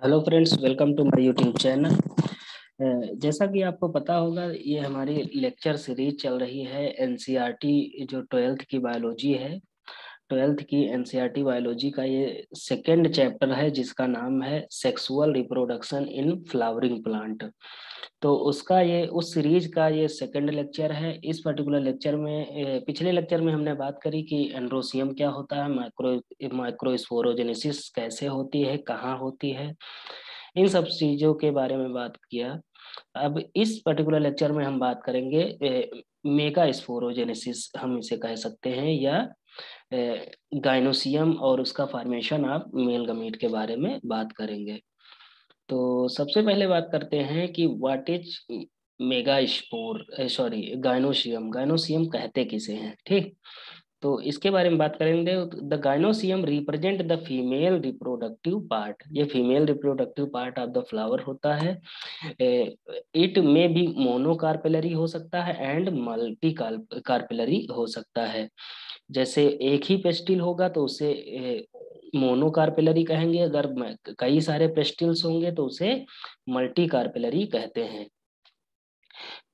Hello friends, welcome to my YouTube channel. जैसा कि आपको पता होगा, ये हमारी लेक्चर सीरीज चल रही है एनसीईआरटी जो ट्वेल्थ की बायोलॉजी है। ट्वेल्थ की एनसीईआरटी बायोलॉजी का ये सेकेंड चैप्टर है जिसका नाम है sexual reproduction in flowering plant. तो उसका ये उस सीरीज का ये सेकंड लेक्चर है। इस पर्टिकुलर लेक्चर में पिछले लेक्चर में हमने बात करी कि एंड्रोसियम क्या होता है, माइक्रोस्पोरोजेनेसिस कैसे होती है, कहाँ होती है, इन सब चीजों के बारे में बात किया। अब इस पर्टिकुलर लेक्चर में हम बात करेंगे मेगा स्पोरोजेनेसिस हम इसे कह सकते हैं, या गाइनोसियम और उसका फॉर्मेशन ऑफ मेल गमीट के बारे में बात करेंगे। तो सबसे पहले बात करते हैं कि what is mega spore, sorry gynoecium. Gynoecium कहते किसे हैं, ठीक। तो इसके बारे में बात करेंगे। The gynoecium represent the female reproductive part. ये female reproductive part of the flower होता है। इट में भी मोनोकार्पेलरी हो सकता है एंड मल्टी कार्पेलरी हो सकता है। जैसे एक ही पेस्टिल होगा तो उसे मोनोकार्पेलरी कहेंगे, अगर कई सारे पेस्टिल्स होंगे तो उसे मल्टी कार्पेलरी कहते हैं।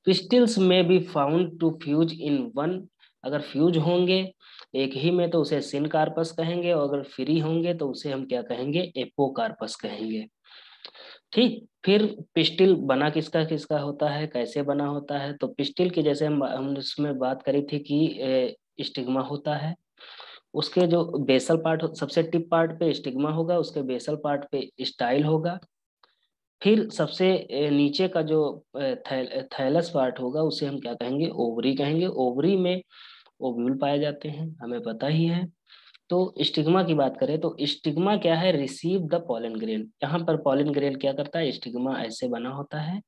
पिस्टिल्स में be found to fuse in one. अगर फ्यूज होंगे एक ही में तो उसे सिनकार्पस कहेंगे, और अगर फ्री होंगे तो उसे हम क्या कहेंगे, एपोकार्पस कहेंगे, ठीक। फिर पिस्टिल बना किसका किसका होता है, कैसे बना होता है। तो पिस्टिल की जैसे हम इसमें बात करी थी कि स्टिग्मा होता है। उसके जो बेसल पार्ट, सबसे टिप पार्ट पे स्टिग्मा होगा, उसके बेसल पार्ट पे स्टाइल होगा। फिर सबसे नीचे का जो थैलस पार्ट होगा उसे हम क्या कहेंगे, ओवरी कहेंगे। ओवरी में ओव्यूल पाए जाते हैं, हमें पता ही है। तो स्टिग्मा की बात करें तो स्टिग्मा क्या है, रिसीव द पॉलन ग्रेन। यहाँ पर पॉलन ग्रेन क्या करता है, स्टिग्मा ऐसे बना होता है,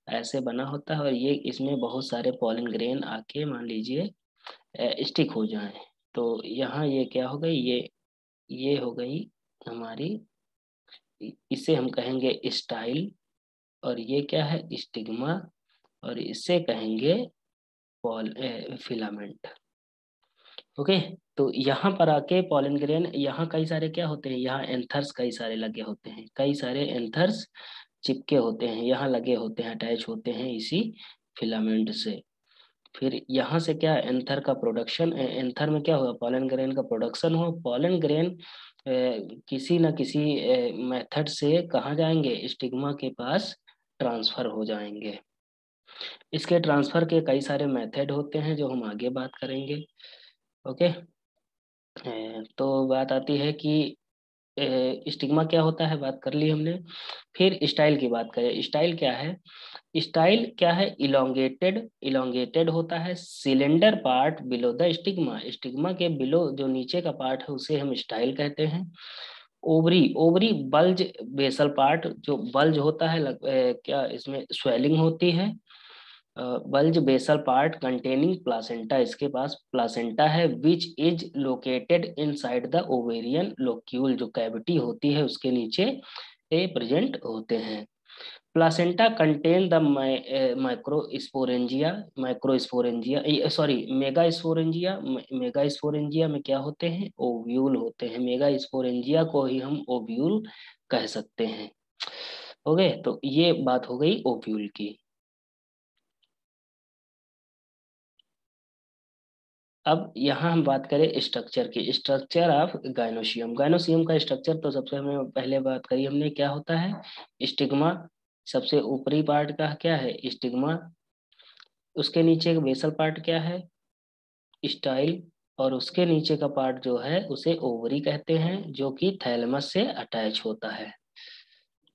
ऐसे बना होता है, और ये इसमें बहुत सारे पॉलन ग्रेन आके मान लीजिए स्टिक हो जाएं। तो यहाँ ये क्या हो गई, ये हो गई हमारी, इसे हम कहेंगे स्टाइल, और ये क्या है, स्टिग्मा, और इसे कहेंगे पॉल फिलामेंट। ओके। तो यहाँ पर आके पॉलन ग्रेन, यहाँ कई सारे क्या होते हैं, यहाँ एंथर्स कई सारे लगे होते हैं, कई सारे एंथर्स चिपके होते हैं, यहाँ लगे होते हैं, अटैच होते हैं इसी फिलामेंट से। फिर यहाँ से क्या, एंथर का प्रोडक्शन, एंथर में क्या होगा, पॉलन ग्रेन का प्रोडक्शन हो। पॉलन ग्रेन किसी न किसी मेथड से कहाँ जाएंगे, स्टिग्मा के पास ट्रांसफर हो जाएंगे। इसके ट्रांसफर के कई सारे मेथड होते हैं जो हम आगे बात करेंगे। ओके। तो बात आती है कि स्टिग्मा क्या होता है, बात कर ली हमने। फिर स्टाइल की बात करें, स्टाइल क्या है, स्टाइल क्या है, इलोंगेटेड, इलोंगेटेड होता है cylinder part below the stigma. Stigma के बिलो जो नीचे का पार्ट है उसे हम स्टाइल कहते हैं। Ovary, ovary bulge basal part, जो बल्ज होता है क्या इसमें स्वेलिंग होती है। Bulge basal part containing placenta, इसके पास प्लासेंटा है, which is located inside the ovarian locule, जो कैविटी होती है उसके नीचे ये प्रेजेंट होते हैं। Placenta contain the microsporangia, microsporangia sorry megasporangia. Megasporangia में क्या होते हैं, ओव्यूल होते हैं। मेगास्पोरेंजिया को ही हम ओव्यूल कह सकते हैं। हो गए, तो ये बात हो गई ओव्यूल की। अब यहाँ हम बात करें स्ट्रक्चर की, स्ट्रक्चर ऑफ गाइनोसियम। गाइनोसियम का स्ट्रक्चर तो सबसे हमें पहले बात करी हमने, क्या होता है, स्टिग्मा। सबसे ऊपरी पार्ट का क्या है, स्टिग्मा। उसके नीचे का बेसल पार्ट क्या है, स्टाइल। और उसके नीचे का पार्ट जो है उसे ओवरी कहते हैं, जो कि थैलेमस से अटैच होता है,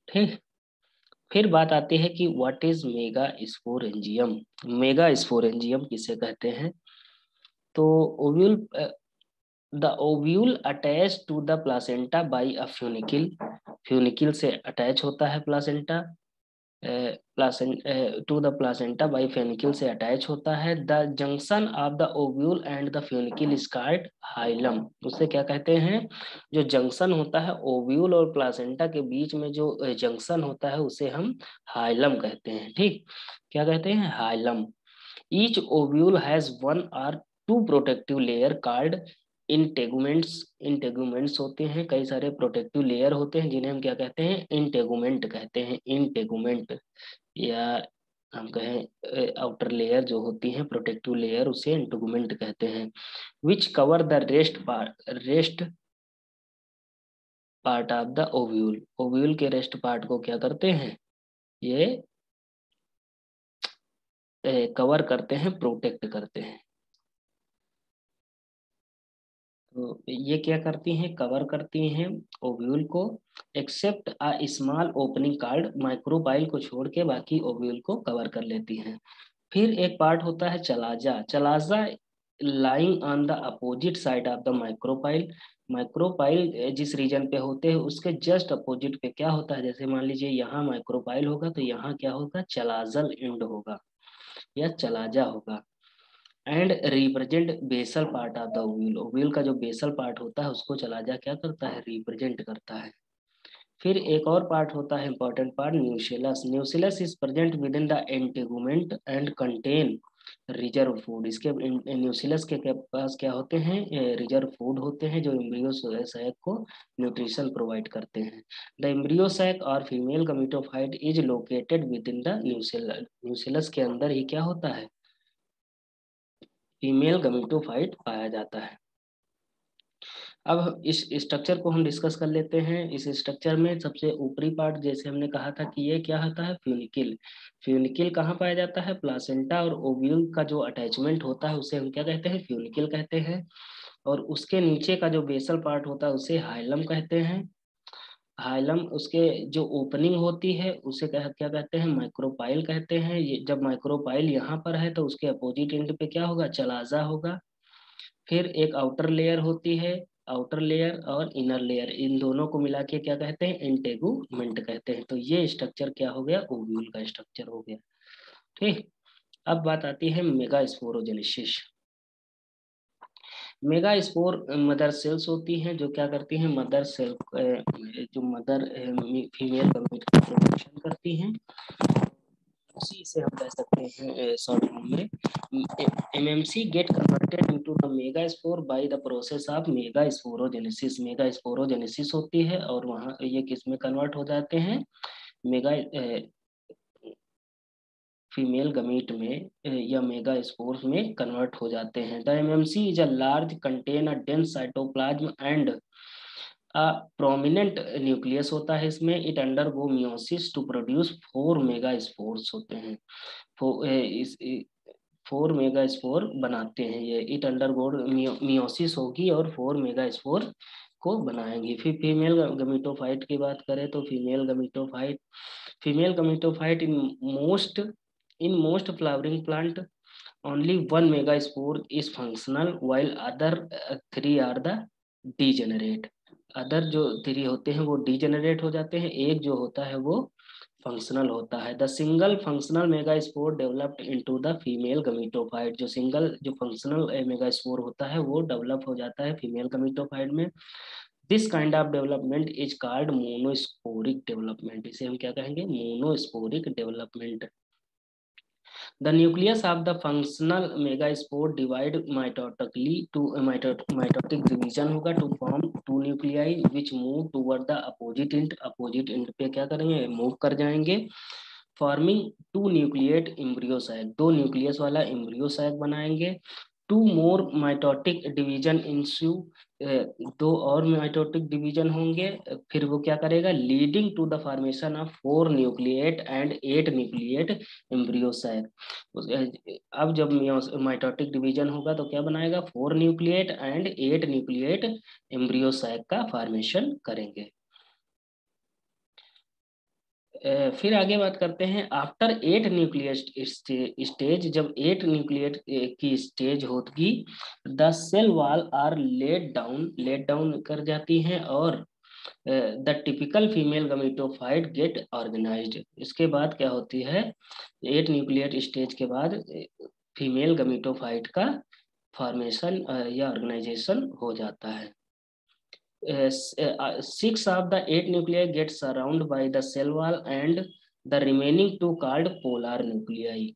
ठीक। फिर बात आती है कि what is mega sporangium. Mega sporangium किसे कहते हैं। तो ovule, the ovule attach to the placenta by a funicle. Funicle से अटैच होता है placenta, to the placenta by funicle से अटैच होता है। The junction of the ovule and the funicle is called hilum. उसे क्या कहते हैं, जो जंक्शन होता है ओव्यूल और प्लासेंटा के बीच में, जो जंक्शन होता है उसे हम हाइलम कहते हैं, ठीक। क्या कहते हैं, hilum. Each ovule has one और to protective layer called integuments होते हैं, कई सारे प्रोटेक्टिव लेयर होते हैं जिन्हें हम क्या कहते हैं, इंटेगुमेंट कहते हैं, इंटेगुमेंट। या हम कहें आउटर लेयर जो होती है प्रोटेक्टिव लेयर, उसे इंटेगुमेंट कहते हैं। Which cover the rest part of the ovule, ovule के रेस्ट पार्ट को क्या करते हैं, ये कवर करते हैं, प्रोटेक्ट करते हैं। तो ये क्या करती हैं, कवर करती हैं ओव्यूल को, except a small opening called, micropyle को छोड़ के बाकी ओव्यूल को कवर कर लेती हैं। फिर एक पार्ट होता है chalaza, chalaza lying on the opposite side of the micropyle, micropyle जिस रीजन पे होते हैं उसके जस्ट अपोजिट पे क्या होता है, जैसे मान लीजिए यहाँ माइक्रोपाइल होगा तो यहाँ क्या होगा, चलाजल एंड होगा या चलाजा होगा। And represent basal part of the ovule, ovule का जो बेसल पार्ट होता है उसको चलाजा क्या करता है, रिप्रेजेंट करता है। फिर एक और पार्ट होता है important part, nucellus, nucellus is present within the integument and contain reserve food, इसके न्यूसिलस के पास क्या होते हैं, रिजर्व फूड होते हैं जो एम्ब्रियो सैक को न्यूट्रिशन प्रोवाइड करते हैं। द एम्ब्रियो सैक और female gametophyte is located with in the न्यूसिलस, न्यूसिलस के अंदर ही क्या होता है, फीमेल गमीटोफाइट पाया जाता है। अब इस स्ट्रक्चर को हम डिस्कस कर लेते हैं। इस स्ट्रक्चर में सबसे ऊपरी पार्ट जैसे हमने कहा था कि ये क्या होता है, फ्यूनिकिल, फ्यूनिकिल कहाँ पाया जाता है, प्लासेंटा और ओव्यूल का जो अटैचमेंट होता है उसे हम क्या कहते हैं, फ्यूनिकिल कहते हैं। और उसके नीचे का जो बेसल पार्ट होता है उसे हाइलम कहते हैं। हाइलम, उसके जो ओपनिंग होती है उसे क्या कहते हैं, माइक्रोपाइल कहते हैं। ये जब माइक्रोपाइल यहाँ पर है तो उसके अपोजिट एंड पे क्या होगा, चलाजा होगा। फिर एक आउटर लेयर होती है, आउटर लेयर और इनर लेयर, इन दोनों को मिला के क्या कहते हैं, इंटेगुमेंट कहते हैं। तो ये स्ट्रक्चर क्या हो गया, ओव्यूल का स्ट्रक्चर हो गया। ठीक, अब बात आती है mega sporogenesis. Mega spore mother cells होती हैं जो क्या करती हैं, मदर सेल जो मदर फीमेल गमीट का प्रोडक्शन करती हैं, उसी से हम कह सकते हैं शॉर्ट फॉर्म में MMC get converted into the mega spore by the process of mega sporogenesis, mega sporogenesis होती है और वहाँ ये किस में कन्वर्ट हो जाते हैं, मेगा फीमेल गमीट में या मेगा स्पोर्स में कन्वर्ट हो जाते हैं। The MMC is a large contain a dense cytoplasm and a prominent nucleus होता है इसमें। It undergo meiosis to produce 4 megaspores होते हैं। इस 4 मेगा स्पोर बनाते हैं ये, इट अंडरगो मियोसिस होगी और 4 मेगा स्पोर को बनाएंगी। फिर फीमेल गमीटोफाइट की बात करें तो female gametophyte in most flowering plant only 1 megaspore is functional while other 3 are the degenerate, other जो 3 होते हैं वो डीजेनरेट हो जाते हैं, एक जो होता है वो फंक्शनल होता है। The single functional megaspore developed into the female gametophyte, जो सिंगल जो फंक्शनल मेगास्पोर होता है वो डेवलप हो जाता है फीमेल गमीटोफाइट में। This kind of development is called monosporic development, इसे हम क्या कहेंगे, monosporic development. The nucleus of the functional megaspore divide mitotically to mitotic division होगा to form 2 nuclei which move toward the opposite end पे क्या करेंगे, move कर जाएंगे, forming 2 nucleate embryo sac, 2 nucleus वाला embryo sac बनाएंगे। 2 more mitotic division ensue, 2 और mitotic division होंगे। फिर वो क्या करेगा, leading to the formation of 4 nucleate and 8 nucleate embryo sac. अब जब माइटोटिक डिवीजन होगा तो क्या बनाएगा, 4 nucleate and 8 nucleate embryo sac का फॉर्मेशन करेंगे। फिर आगे बात करते हैं, आफ्टर 8 न्यूक्लियस स्टेज, जब 8 न्यूक्लियट की स्टेज होगी, the cell wall are laid down कर जाती हैं और the typical female gametophyte get organised. इसके बाद क्या होती है, 8 न्यूक्लियट स्टेज के बाद फीमेल गमीटोफाइट का फॉर्मेशन या ऑर्गेनाइजेशन हो जाता है। 6 of the 8 nuclei get surrounded by the cell wall and the remaining to called polar nuclei.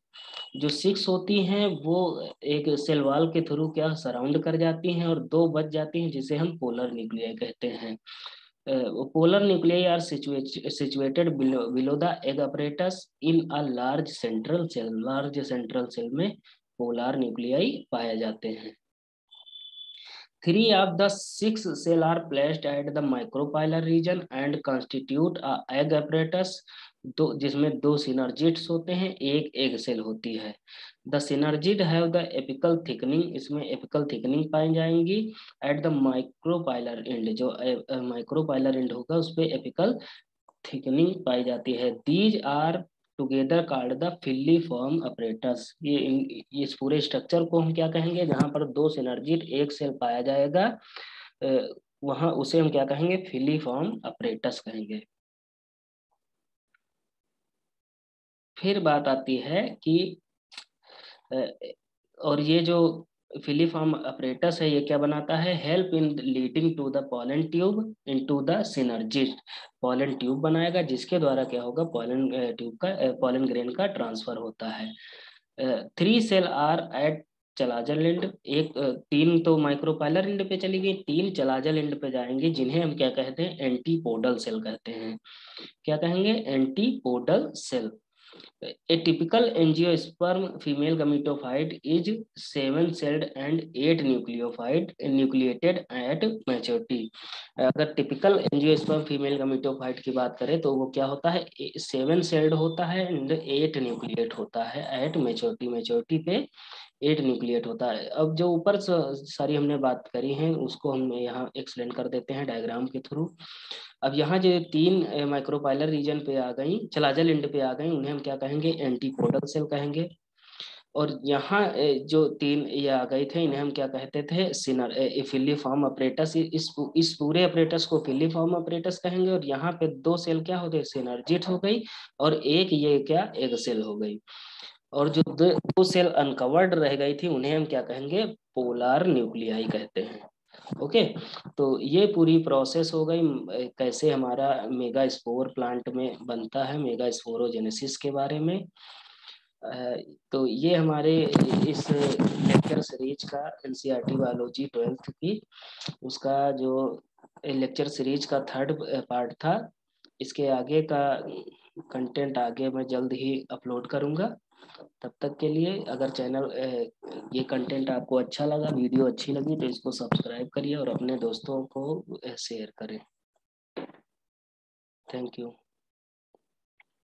जो 6 होती हैं वो एक सेल वॉल के थ्रू क्या सराउंड कर जाती हैं, और 2 बच जाती हैं जिसे हम पोलर न्यूक्लियाई कहते हैं। Polar nuclei are situated below the egg apparatus in a large central cell। Large central cell में पोलर न्यूक्लियाई पाए जाते हैं। 3 of the 6 cell are placed at the micropylar region and constitute a egg apparatus। दो जिसमें 2 synergids होते हैं, एक egg cell होती है। The synergid have the apical thickening, इसमें एपिकल थिकनिंग पाई जाएंगी। एट द माइक्रोपाइलर एंड, जो माइक्रोपाइलर एंड होगा उस पे एपिकल थिकनिंग पाई जाती है। These are together called the filiform apparatus. इस पूरे स्ट्रक्चर को हम क्या कहेंगे, जहां पर 2 सिनर्जिड एक सेल पाया जाएगा वहां उसे हम क्या कहेंगे, फिलीफॉर्म अपरेटस कहेंगे। फिर बात आती है कि और ये जो फिलीफॉर्म अपरेटस है ये क्या बनाता है, help in leading to the pollen tube into the synergist. Pollen tube बनाएगा जिसके द्वारा क्या होगा, पॉलन ट्यूब का पॉलन ग्रेन का ट्रांसफर होता है। 3 cell are at chalazal end, एक 3 तो माइक्रोपाइलर एंड पे चली गई, 3 चलाजल एंड पे जाएंगे जिन्हें हम क्या कहते हैं, एंटीपोडल सेल कहते हैं। क्या कहेंगे, antipodal cell. A typical angiosperm female gametophyte is 7-celled and 8 nucleated at maturity। अगर टिपिकल एंजियोस्पर्म फीमेल gametophyte की बात करें तो वो क्या होता है, 7-celled होता है एंड 8 न्यूक्लिएट होता है एट मेच्योरिटी। मेच्योरिटी पे 8 न्यूक्लिएट होता है। अब जो ऊपर सारी हमने बात करी है उसको हम यहाँ एक्सप्लेन कर देते हैं डायग्राम के थ्रू। अब यहाँ जो 3 माइक्रोपाइलर रीजन पे आ गई, चलाजल एंड पे आ गई, उन्हें हम क्या कहेंगे, एंटीपोडल सेल कहेंगे। और यहाँ जो 3 ये आ गए थे इन्हें हम क्या कहते थे, फिलीफॉर्म अपरेटस। इस पूरे अपरेटस को फिलीफॉर्म अपरेटस कहेंगे। और यहाँ पे 2 सेल क्या हो गए, सिनर्जिट हो गई, और एक ये क्या एग सेल हो गई। और जो 2 सेल अनकवर्ड रह गई थी उन्हें हम क्या कहेंगे, पोलर न्यूक्लियाई कहते हैं। ओके, तो ये पूरी प्रोसेस हो गई कैसे हमारा मेगा स्पोर प्लांट में बनता है, मेगा स्पोरोजेनेसिस के बारे में। तो ये हमारे इस लेक्चर सीरीज का एनसीईआरटी बायोलॉजी 12th की उसका जो लेक्चर सीरीज का 3rd पार्ट था। इसके आगे का कंटेंट आगे मैं जल्द ही अपलोड करूंगा। तब तक के लिए अगर चैनल ये कंटेंट आपको अच्छा लगा, वीडियो अच्छी लगी तो इसको सब्सक्राइब करिए और अपने दोस्तों को शेयर करें। Thank you.